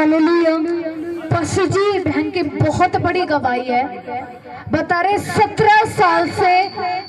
Hallelujah. Pastor जी बहन की बहुत बड़ी गवाही है। बता रहे 17 साल से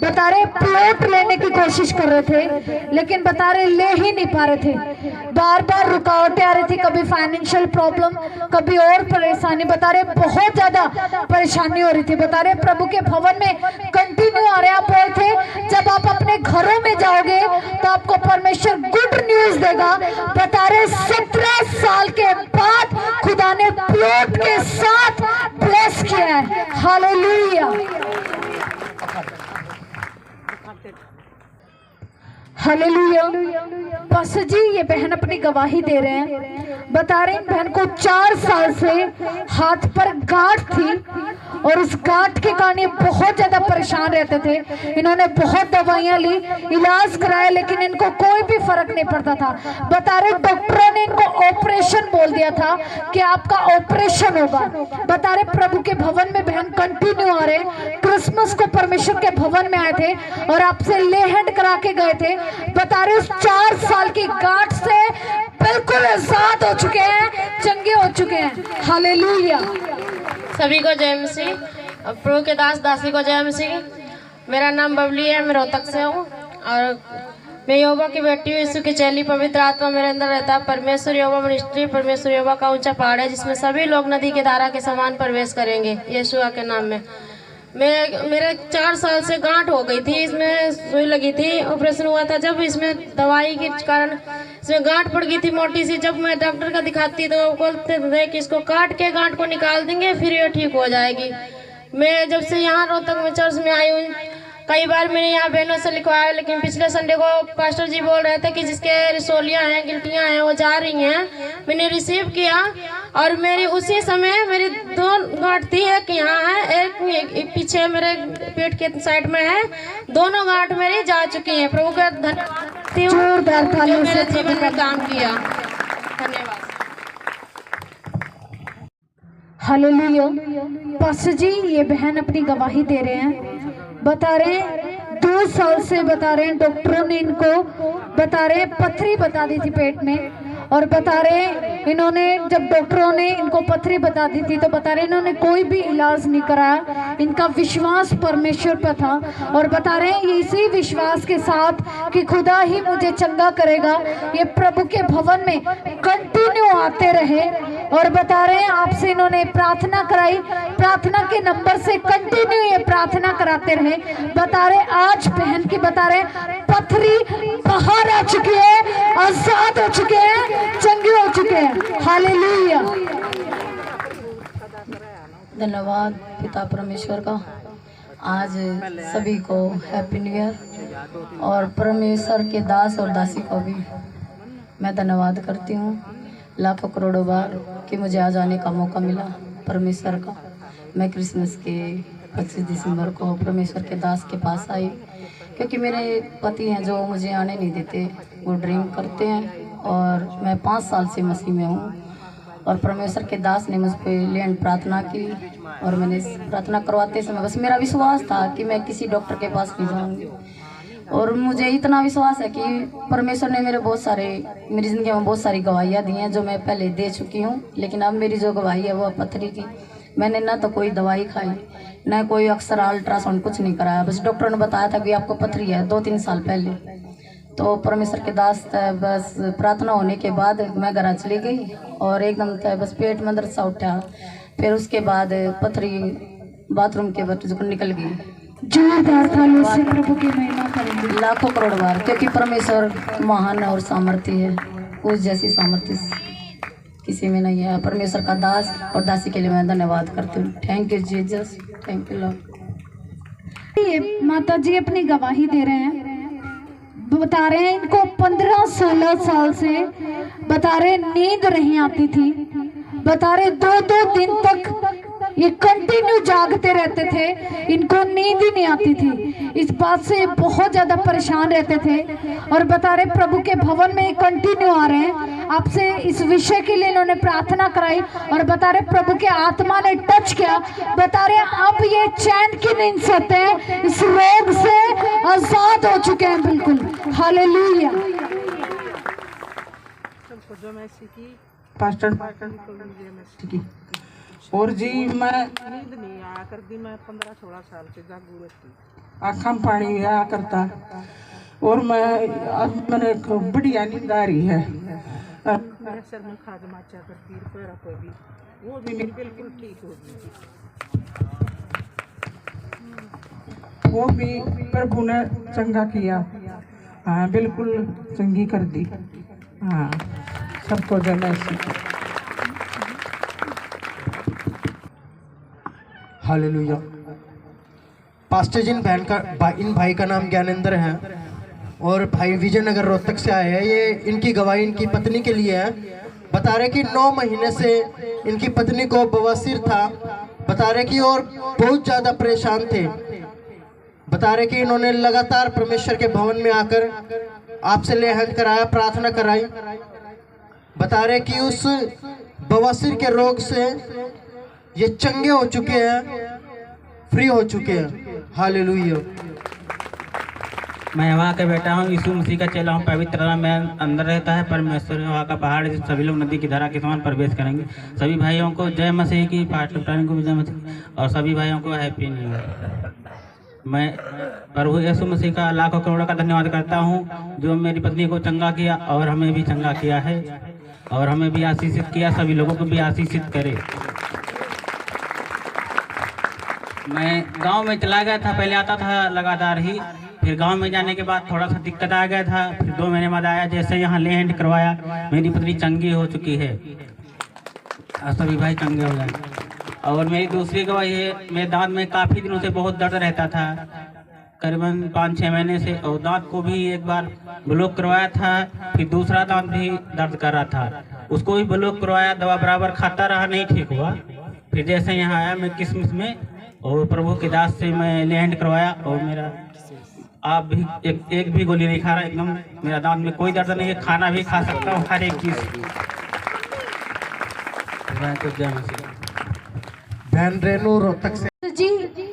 बता रहे प्लॉट लेने की कोशिश कर रहे थे, लेकिन बता रहे ले ही नहीं पा रहे थे। बार बार रुकावटें आ रही थी, कभी फाइनेंशियल प्रॉब्लम, कभी और परेशानी। बता रहे बहुत ज्यादा परेशानी हो रही थी। बता रहे प्रभु के भवन में कंटिन्यू आ रहे। आप बोले थे जब आप अपने घरों में जाओगे तो आपको परमेश्वर गुड न्यूज देगा। बता रहे 17 साल के बाद खुदा ने प्लॉट के साथ ब्लेस किया है। हालेलुया। हालेलुया। पास्टर जी ये बहन अपनी गवाही दे रहे हैं। बता रहे हैं बहन को 4 साल से हाथ पर गांठ थी और उस गांठ के कारण ये बहुत ज्यादा परेशान रहते थे। इन्होंने बहुत दवाइयां ली, इलाज कराया, लेकिन इनको कोई भी फर्क नहीं पड़ता था। बता रहे डॉक्टरों ने इनको ऑपरेशन बोल दिया था कि आपका ऑपरेशन होगा। बता रहे प्रभु के भवन में बहन कंटिन्यू आ रहे। क्रिसमस को परमेश्वर के भवन में आए थे और आपसे ले हैंड करा के गए थे। बता रहे उस 4 साल की गांठ से बिल्कुल आजाद हो चुके हैं, चंगे हो चुके हैं। हालेलुया। सभी को जय मसीह। प्रभु के दास दासी को जय मसीह। मेरा नाम बबली है, मैं रोहतक से हूँ और मैं यहोवा की बेटी हूँ। यीशु की चेली, पवित्र आत्मा मेरे अंदर रहता है। परमेश्वर यहोवा मिनिस्ट्री, परमेश्वर यहोवा का ऊंचा पहाड़ है जिसमें सभी लोग नदी के धारा के समान प्रवेश करेंगे यीशु के नाम में। मेरे 4 साल से गांठ हो गई थी, इसमें सुई लगी थी, ऑपरेशन हुआ था। जब इसमें दवाई के कारण इसमें गांठ पड़ गई थी मोटी सी। जब मैं डॉक्टर का दिखाती तो वो बोलते थे कि इसको काट के गांठ को निकाल देंगे फिर ये ठीक हो जाएगी। मैं जब से यहाँ रोहतक में चर्च में आई हूँ, कई बार मैंने यहाँ बहनों से लिखवाया, लेकिन पिछले संडे को पास्टर जी बोल रहे थे कि जिसके रिसोलियाँ हैं, गिल्टियाँ हैं, वो जा रही हैं। मैंने रिसीव किया और मेरी उसी समय मेरी 2 गांठ थी, एक यहाँ है, एक पीछे मेरे पेट के साइड में है। दोनों गांठ मेरी जा चुकी हैं। प्रभु का धन्यवाद जो मेरे जीवन में काम किया। धन्यवाद। हालेलुया। पास्टर जी ये बहन अपनी गवाही दे रहे हैं। बता रहे हैं 2 साल से बता रहे हैं डॉक्टरों ने इनको बता रहे पथरी बता दी थी पेट में। और बता रहे इन्होंने जब डॉक्टरों ने इनको पथरी बता दी थी तो बता रहे इन्होंने कोई भी इलाज नहीं कराया। इनका विश्वास परमेश्वर पर था और बता रहे हैं इसी विश्वास के साथ कि खुदा ही मुझे चंगा करेगा, ये प्रभु के भवन में कंटिन्यू आते रहे। और बता रहे हैं आपसे इन्होंने प्रार्थना कराई, प्रार्थना के नंबर से कंटिन्यू ये प्रार्थना कराते रहे। बता रहे आज बहन की बता रहे पथरी बाहर आ चुकी है, आजाद हो चुके हैं, चंगे हो चुके हैं। हालेलुया। धन्यवाद पिता परमेश्वर का। आज सभी को हैप्पी न्यू ईयर और परमेश्वर के दास और दासी को भी मैं धन्यवाद करती हूँ लाखों करोड़ों बार कि मुझे आज आने का मौका मिला परमेश्वर का। मैं क्रिसमस के 25 दिसंबर को परमेश्वर के दास के पास आई क्योंकि मेरे पति हैं जो मुझे आने नहीं देते, वो ड्रिंक करते हैं और मैं 5 साल से मसीह में हूँ। और परमेश्वर के दास ने मुझ पर लैंड प्रार्थना की और मैंने प्रार्थना करवाते समय बस मेरा विश्वास था कि मैं किसी डॉक्टर के पास नहीं जाऊँगी। और मुझे इतना विश्वास है कि परमेश्वर ने मेरी ज़िंदगी में बहुत सारी गवाहियाँ दी हैं जो मैं पहले दे चुकी हूँ। लेकिन अब मेरी जो गवाही है वो पथरी की। मैंने ना तो कोई दवाई खाई, ना कोई अक्सर अल्ट्रासाउंड, कुछ नहीं कराया। बस डॉक्टर ने बताया था कि आपको पथरी है 2-3 साल पहले। तो परमेश्वर के दास बस प्रार्थना होने के बाद मैं घर चली गई और एकदम बस पेट में दर्द सा उठा। फिर उसके बाद पथरी बाथरूम के बच्चों निकल गई। जोरदार तालियों से प्रभु की महिमा करेंगे लाखों करोड़ बार, क्योंकि परमेश्वर महान और सामर्थ्य है। उस जैसी सामर्थ्य किसी में नहीं है। परमेश्वर का दास और दासी के लिए मैं धन्यवाद करती हूँ। Thank you Jesus, thank you Lord. ये माता जी अपनी गवाही दे रहे हैं। बता रहे हैं इनको 15-16 साल से बता रहे नींद नहीं आती थी। बता रहे 2-2 दिन तक ये कंटिन्यू जागते रहते थे, इनको नींद ही नहीं आती थी। इस बात से बहुत ज्यादा परेशान रहते थे। और बता रहे प्रभु के भवन में कंटिन्यू आ रहे हैं। आपसे इस विषय के लिए इन्होंने प्रार्थना कराई और बता रहे प्रभु के आत्मा ने टच किया। बता रहे अब ये चैन की नींद सोते हैं, इस रोग से आजाद हो चुके हैं बिल्कुल। हालेलुया। पास्टर ठीक है। और जी मैं आँखों में पानी आया करता और मैं अब मैंने एक बढ़िया नींद आ रही है। मेरे सर में खाज माचा करती पैरों को भी वो भी मेरी बिल्कुल ठीक हो गई, वो भी प्रभु ने चंगा किया। हाँ बिल्कुल चंगी कर दी। हाँ सबको जय मसीह। हालेलुया। पास्टर जी इन भाई का नाम ज्ञानेंद्र है और भाई विजयनगर रोहतक से आए हैं। ये इनकी गवाही इनकी पत्नी के लिए है। बता रहे कि 9 महीने से इनकी पत्नी को बवासीर था। बता रहे कि और बहुत ज़्यादा परेशान थे। बता रहे कि इन्होंने लगातार परमेश्वर के भवन में आकर आपसे लेहन कराया, प्रार्थना कराई। बता रहे कि उस बवासीर के रोग से ये चंगे हो चुके हैं, फ्री हो चुके हैं। हालेलुया। मैं वहाँ का बेटा हूँ, यीशु मसीह का चेला हूँ। पवित्र नाम में अंदर रहता है परमेश्वर वहाँ का पहाड़ है। सभी लोग नदी की धारा के समान प्रवेश करेंगे। सभी भाइयों को जय मसीह की, पार्टी को भी जय मसीह और सभी भाइयों को हैप्पी न्यू ईयर। मैं प्रभु यीशु मसीह का लाखों करोड़ों का धन्यवाद करता हूँ जो मेरी पत्नी को चंगा किया और हमें भी चंगा किया है और हमें भी आशीषित किया, सभी लोगों को भी आशीषित करे। मैं गांव में चला गया था, पहले आता था लगातार ही, फिर गांव में जाने के बाद थोड़ा सा दिक्कत आ गया था। फिर 2 महीने बाद आया, जैसे यहाँ ले हैंड करवाया मेरी पत्नी चंगी हो चुकी है और सभी भाई चंगे हो गए। और मेरी दूसरी गवाही है, मेरे दांत में काफ़ी दिनों से बहुत दर्द रहता था, करीबन 5-6 महीने से। और दांत को भी एक बार ब्लॉक करवाया था, फिर दूसरा दांत भी दर्द कर रहा था, उसको भी ब्लॉक करवाया, दवा बराबर खाता रहा, नहीं ठीक हुआ। फिर जैसे यहाँ आया मैं किसमिस में और प्रभु के दास से मैं लैंड करवाया और मेरा आप भी एक भी गोली नहीं खा रहा, एकदम मेरा दांत में कोई दर्द नहीं है, खाना भी खा सकता हूँ, हर एक चीज़। बहन रेनू रोहतक से जी,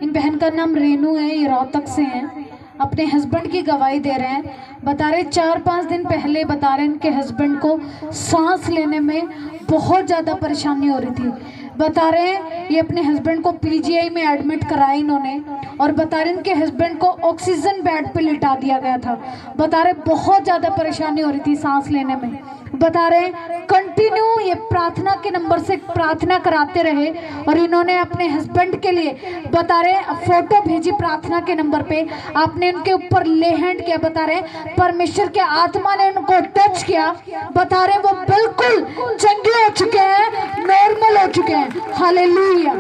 इन बहन का नाम रेनू है, ये रोहतक से हैं। अपने हस्बैंड की गवाही दे रहे हैं। बता रहे 4-5 दिन पहले बता रहे इनके हस्बैंड को सांस लेने में बहुत ज़्यादा परेशानी हो रही थी। बता रहे हैं ये अपने हस्बैंड को पीजीआई में एडमिट कराया इन्होंने और बता रहे इनके हस्बैंड को ऑक्सीजन बेड पे लिटा दिया गया था। बता रहे बहुत ज़्यादा परेशानी हो रही थी सांस लेने में। बता रहे कंटिन्यू ये प्रार्थना के नंबर से प्रार्थना कराते रहे और इन्होंने अपने हस्बैंड के लिए बता रहे फोटो भेजी प्रार्थना के नंबर पे। आपने उनके ऊपर ले हैंड किया। बता रहे परमेश्वर के आत्मा ने उनको टच किया। बता रहे वो बिल्कुल चंगे हो चुके हैं, नॉर्मल हो चुके हैं। हालेलुया।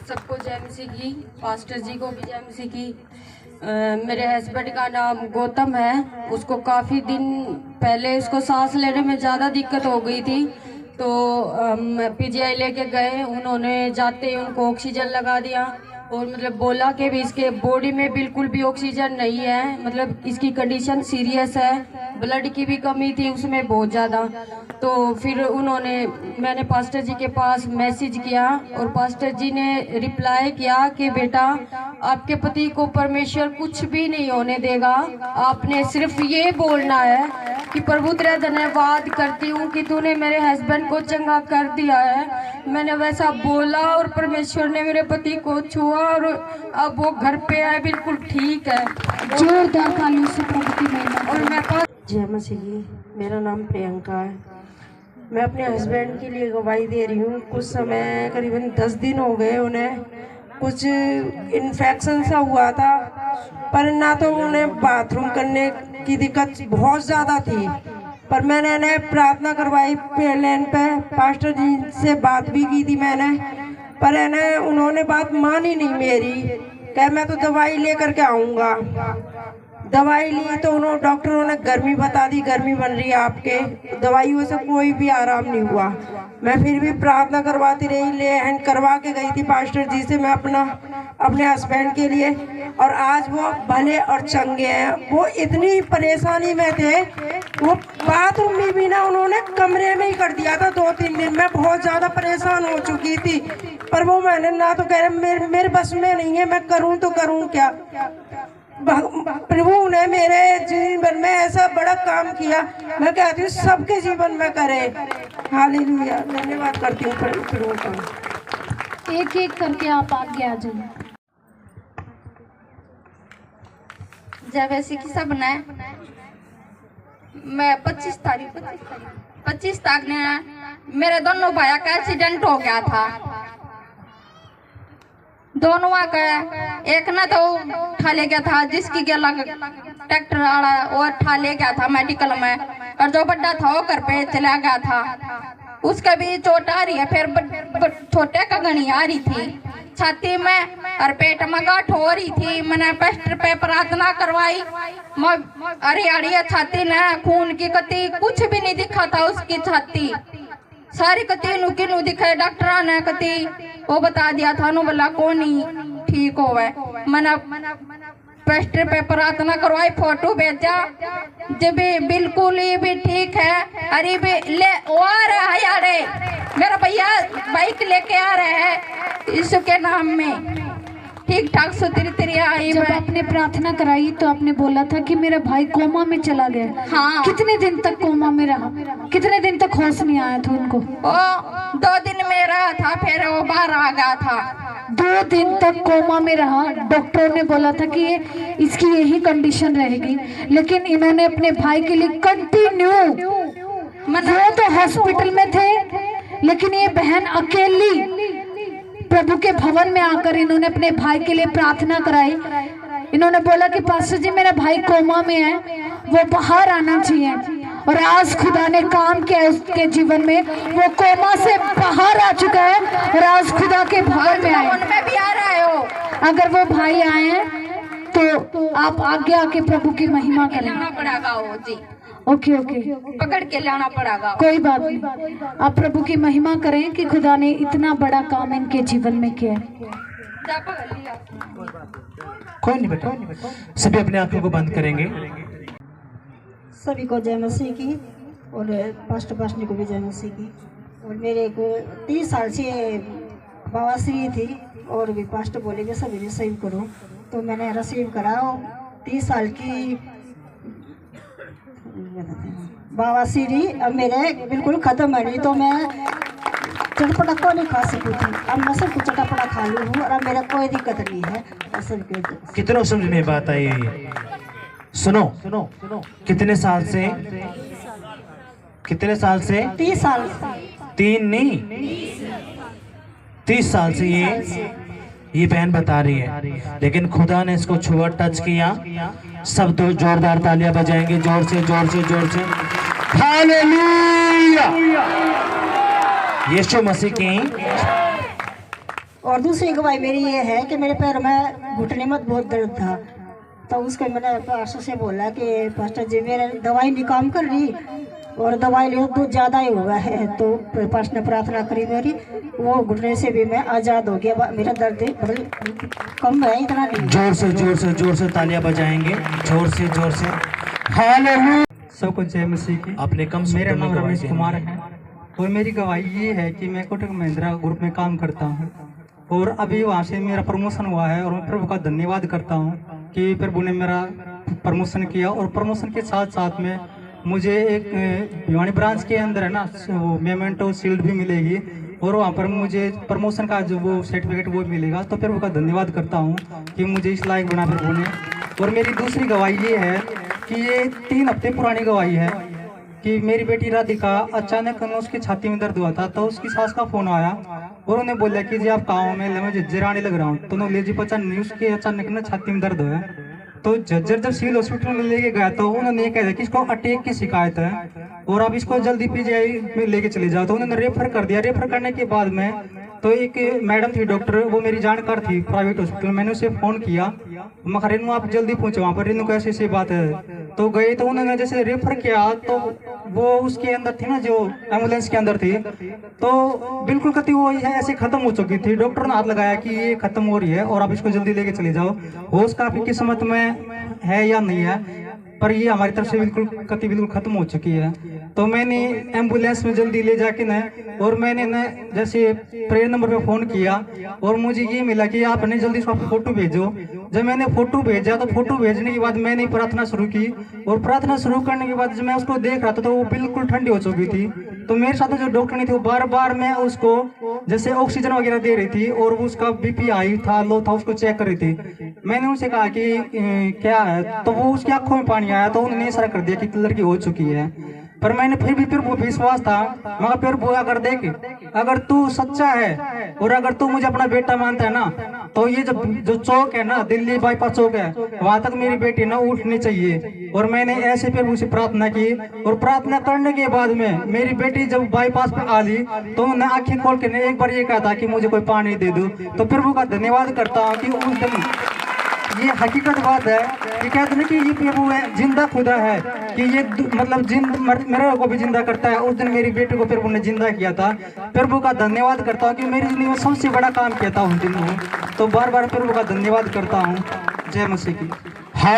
सबको जय मसीह की, पास्टर जी को भी जय मसीह की। मेरे हस्बैंड का नाम गौतम है। उसको काफ़ी दिन पहले उसको सांस लेने में ज़्यादा दिक्कत हो गई थी, तो पीजीआई लेके गए। उन्होंने जाते ही उनको ऑक्सीजन लगा दिया और मतलब बोला कि भी इसके बॉडी में बिल्कुल भी ऑक्सीजन नहीं है, मतलब इसकी कंडीशन सीरियस है, ब्लड की भी कमी थी उसमें बहुत ज़्यादा। तो फिर मैंने पास्टर जी के पास मैसेज किया और पास्टर जी ने रिप्लाई किया कि बेटा आपके पति को परमेश्वर कुछ भी नहीं होने देगा, आपने सिर्फ ये बोलना है कि प्रभु तेरा धन्यवाद करती हूँ कि तूने मेरे हस्बैंड को चंगा कर दिया है। मैंने वैसा बोला और परमेश्वर ने मेरे पति को छुआ और अब वो घर पे आए, बिल्कुल ठीक है। जोरदार तालियों से प्रभु की महिमा। और मैं जय मसीह की, मेरा नाम प्रियंका है। मैं अपने हस्बैंड के लिए गवाही दे रही हूँ। कुछ समय करीबन 10 दिन हो गए, उन्हें कुछ इन्फेक्शन सा हुआ था, पर ना तो उन्हें बाथरूम करने की दिक्कत बहुत ज़्यादा थी, पर मैंने इन्हें प्रार्थना करवाई प्लेन पे, पास्टर जी से बात भी की थी मैंने, पर इन्हें उन्होंने बात मानी नहीं मेरी। कह मैं तो दवाई लेकर के आऊँगा। दवाई ली तो उन्होंने डॉक्टरों ने गर्मी बता दी, गर्मी बन रही है आपके, दवाइयों से कोई भी आराम नहीं हुआ। मैं फिर भी प्रार्थना करवाती रही, ले हैंड करवा के गई थी पास्टर जी से मैं अपने हस्बैंड के लिए, और आज वो भले और चंगे हैं। वो इतनी परेशानी में थे, वो बाथरूम में भी ना उन्होंने कमरे में ही कर दिया था 2-3 दिन। मैं बहुत ज़्यादा परेशान हो चुकी थी, पर वो मैंने ना तो कह रहे मेरे बस में नहीं है, मैं करूँ तो करूँ क्या। प्रभु ने मेरे जीवन में ऐसा बड़ा काम किया, मैं कहती हूँ सबके जीवन में करे। हालेलुया, धन्यवाद करती हूँ प्रभु का। एक एक करके आप आगे आ जाइए। जब ऐसी की सब ने मैं 25 तारीख ने मेरे दोनों भाइयों का एक्सीडेंट हो गया था। दोनों का एक ना तो उठा ले गया था, जिसकी गला ट्रैक्टर वाला वो उठा ले गया था मेडिकल में, और जो बड़ा था वो घर पे चला गया था। उसका भी चोट आ रही है, फिर छोटे का घनी आ रही थी छाती में और पेट में गांठ हो रही थी। मैंने पेस्टर पे प्रार्थना करवाई, हरियाड़ी छाती ने खून की कती कुछ भी नहीं दिखा था उसकी छाती सारी कती नुकी दिखाई। डॉक्टर ने कती वो बता दिया था नु बोला कौन ही ठीक हो गए। मैंने पेस्टर पे प्रार्थना करवाई, फोटो भेजा, जब बिल्कुल ही भी ठीक है। अरे भी ले वो आ रहा है यारे, मेरा भैया बाइक लेके आ रहे हैं यीशु के नाम में, ठीक ठाक सुतरी तिरी आई। जब आपने प्रार्थना कराई तो आपने बोला था कि मेरा भाई कोमा में चला गया। हाँ। कितने दिन तक कोमा में रहा? कितने दिन तक होश नहीं आया था उनको? वो 2 दिन में रहा था, फिर वो बाहर आ गया था। 2 दिन तक कोमा में रहा। डॉक्टरों ने बोला था कि ये इसकी यही कंडीशन रहेगी, लेकिन इन्होंने अपने भाई के लिए कंटिन्यू, वो तो हॉस्पिटल में थे लेकिन ये बहन अकेली प्रभु के भवन में आकर इन्होंने अपने भाई के लिए प्रार्थना कराई। इन्होंने बोला कि पास्टर जी मेरा भाई कोमा में है, वो बाहर आना चाहिए, और आज खुदा ने काम किया है उसके जीवन में। वो कोमा से बाहर आ चुका है और आज खुदा के भवन में आए। उनमें भी आ रहे हो। अगर वो भाई आए हैं तो आप आगे आके प्रभु की महिमा करें। लाना पड़ेगा वो जी, ओके ओके, पकड़ के लाना पड़ेगा। कोई बात नहीं, आप प्रभु की महिमा करें कि खुदा ने इतना बड़ा काम इनके जीवन में किया। कोई नहीं बेटा, सभी अपने आंखों को बंद करेंगे। सभी को जय मसीह की, और पास्टर को भी जय मसीह की। और मेरे को 30 साल से बवासीर थी, और भी पास्टर बोले कि सभी रिसीव करो, तो मैंने रिसीव करा। 30 साल की बवासीरी अब मेरे बिल्कुल ख़त्म है नहीं, तो मैं चटपटा को नहीं खा सकती थी। अब मैं सब कुछ चटपटा खा लूँ हूँ, और अब मेरा कोई दिक्कत नहीं है। कितना समझ में बात आई? सुनो, कितने साल से? 30 साल। 3 नहीं, 30 साल से ये बहन बता रही है, लेकिन खुदा ने इसको छुआ, टच किया। सब तो जोरदार तालियां बजाएंगे, जोर से जोर से जोर से। हालेलुया, यीशु मसीह की। और दूसरी गवाही मेरी ये है कि मेरे पैर में घुटने में बहुत दर्द था, तो उसको मैंने पास्टर से बोला कि पास्टर जी मेरे दवाई नहीं काम कर रही, और दवाई ले तो ज़्यादा ही हुआ है। तो पास्टर ने प्रार्थना करी मेरी, वो घुटने से भी मैं आज़ाद हो गया। मेरा दर्द कम है, इतना नहीं। जोर से जोर से जोर से तालियां बजाएंगे, जोर से जोर से। हालेलुया, सबको जय मसीह की। अपने कम मेरा नाम रमेश कुमार है, और मेरी गवाही ये है कि मैं कोटक महिंद्रा ग्रुप में काम करता हूँ, और अभी वहाँ से मेरा प्रमोशन हुआ है, और मैं प्रभु का धन्यवाद करता हूँ कि प्रभु ने मेरा प्रमोशन किया। और प्रमोशन के साथ साथ में मुझे एक भिवानी ब्रांच के अंदर है ना, वो मेमेंटो शील्ड भी मिलेगी, और वहाँ पर मुझे प्रमोशन का जो वो सर्टिफिकेट वो मिलेगा। तो प्रभु का धन्यवाद करता हूँ कि मुझे इस लायक बना प्रभु ने। और मेरी दूसरी गवाही ये है कि ये 3 हफ्ते पुरानी गवाही है कि मेरी बेटी राधिका अचानक उसकी छाती में दर्द हुआ था, तो उसकी सास का फोन आया और उन्हें बोला कि जी आप गाँव में मुझे जराने लग रहा हूँ, तो उन्होंने ले जी पहचान उसके अचानक ना छाती में दर्द हुआ। तो जज्जर जब सिविल हॉस्पिटल में लेके गया तो उन्होंने ये कहा कि इसको अटैक की शिकायत है, और आप इसको जल्दी पीजीआई में लेके चले जाओ। तो उन्होंने रेफर कर दिया। रेफर करने के बाद में तो एक मैडम थी डॉक्टर, वो मेरी जानकार थी प्राइवेट हॉस्पिटल। मैंने उसे फोन किया, मैं कहा रेनू आप जल्दी पहुंचे वहाँ पर, रेनू कैसे ऐसी बात है। तो गए, तो उन्होंने जैसे रेफर किया तो वो उसके अंदर थी ना, जो एम्बुलेंस के अंदर थी, तो बिल्कुल कति वो ऐसे खत्म हो चुकी थी। डॉक्टर ने हाथ लगाया कि ये खत्म हो रही है और आप इसको जल्दी लेके चले जाओ। होश काफी किस्मत में है या नहीं है, पर ये हमारी तरफ से बिल्कुल खत्म हो चुकी है। तो मैंने एम्बुलेंस में जल्दी ले जाके न, और मैंने न जैसे प्रेयर नंबर पे फ़ोन किया, और मुझे ये मिला कि आपने जल्दी इसको फोटो भेजो। जब मैंने फोटो भेजा तो फोटो भेजने के बाद मैंने प्रार्थना शुरू की, और प्रार्थना शुरू करने के बाद जब मैं उसको देख रहा था तो वो बिल्कुल ठंडी हो चुकी थी। तो मेरे साथ जो डॉक्टर ने थे वो बार बार मैं उसको जैसे ऑक्सीजन वगैरह दे रही थी, और उसका बीपी हाई था लो था उसको चेक कर रही थी। मैंने उनसे कहा कि क्या है, तो वो उसकी आंखों में पानी आया, तो उन्होंने इशारा कर दिया कि लड़की हो चुकी है। पर मैंने फिर वो विश्वास था, मगर फिर वो अगर देख, अगर तू सच्चा है और अगर तू मुझे अपना बेटा मानता है ना, तो ये जो चौक है ना, दिल्ली बाईपास चौक है, वहां तक मेरी बेटी ना उठनी चाहिए। और मैंने ऐसे फिर मुझे प्रार्थना की, और प्रार्थना करने के बाद में मेरी बेटी जब बाईपास पे आ ली तो उन्होंने आंखें खोल के एक बार ये कहा था कि मुझे कोई पानी दे दो। तो प्रभु का धन्यवाद करता हूँ कि उस दिन ये हकीकत बात है कि कहते हैं कि ये प्रभु है जिंदा खुदा है, कि ये मतलब मेरे को भी जिंदा करता है। उस दिन मेरी बेटी को प्रभु ने जिंदा किया था। प्रभु का धन्यवाद करता हूँ कि मेरी जिंदगी में सबसे बड़ा काम किया था उस दिन। तो बार बार प्रभु का धन्यवाद करता हूँ। जय मसीह की।